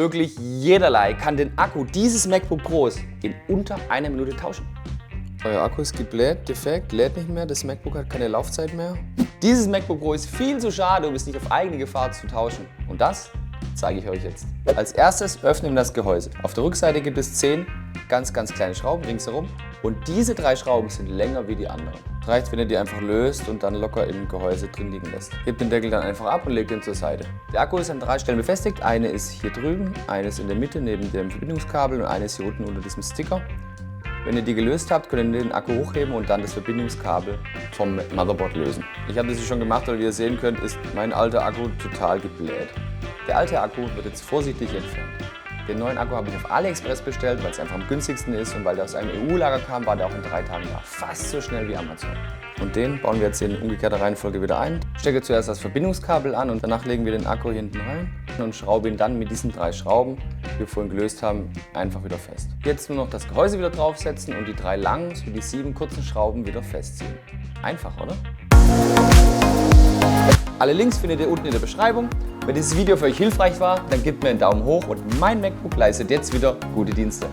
Wirklich jederlei kann den Akku dieses MacBook Pros in unter einer Minute tauschen. Euer Akku ist gebläht, defekt, lädt nicht mehr, das MacBook hat keine Laufzeit mehr. Dieses MacBook Pro ist viel zu schade, um es nicht auf eigene Gefahr zu tauschen. Und das zeige ich euch jetzt. Als erstes öffnen wir das Gehäuse. Auf der Rückseite gibt es 10 ganz kleine Schrauben ringsherum. Und diese 3 Schrauben sind länger wie die anderen. Es reicht, wenn ihr die einfach löst und dann locker im Gehäuse drin liegen lässt. Hebt den Deckel dann einfach ab und legt ihn zur Seite. Der Akku ist an 3 Stellen befestigt. Eine ist hier drüben, eine ist in der Mitte neben dem Verbindungskabel und eine ist hier unten unter diesem Sticker. Wenn ihr die gelöst habt, könnt ihr den Akku hochheben und dann das Verbindungskabel vom Motherboard lösen. Ich habe das hier schon gemacht, weil wie ihr sehen könnt, ist mein alter Akku total gebläht. Der alte Akku wird jetzt vorsichtig entfernt. Den neuen Akku habe ich auf AliExpress bestellt, weil es einfach am günstigsten ist und weil der aus einem EU-Lager kam, war der auch in 3 Tagen da. Fast so schnell wie Amazon. Und den bauen wir jetzt in umgekehrter Reihenfolge wieder ein. Stecke zuerst das Verbindungskabel an und danach legen wir den Akku hinten rein und schraube ihn dann mit diesen 3 Schrauben, die wir vorhin gelöst haben, einfach wieder fest. Jetzt nur noch das Gehäuse wieder draufsetzen und die 3 langen sowie die 7 kurzen Schrauben wieder festziehen. Einfach, oder? Alle Links findet ihr unten in der Beschreibung. Wenn dieses Video für euch hilfreich war, dann gebt mir einen Daumen hoch und mein MacBook leistet jetzt wieder gute Dienste.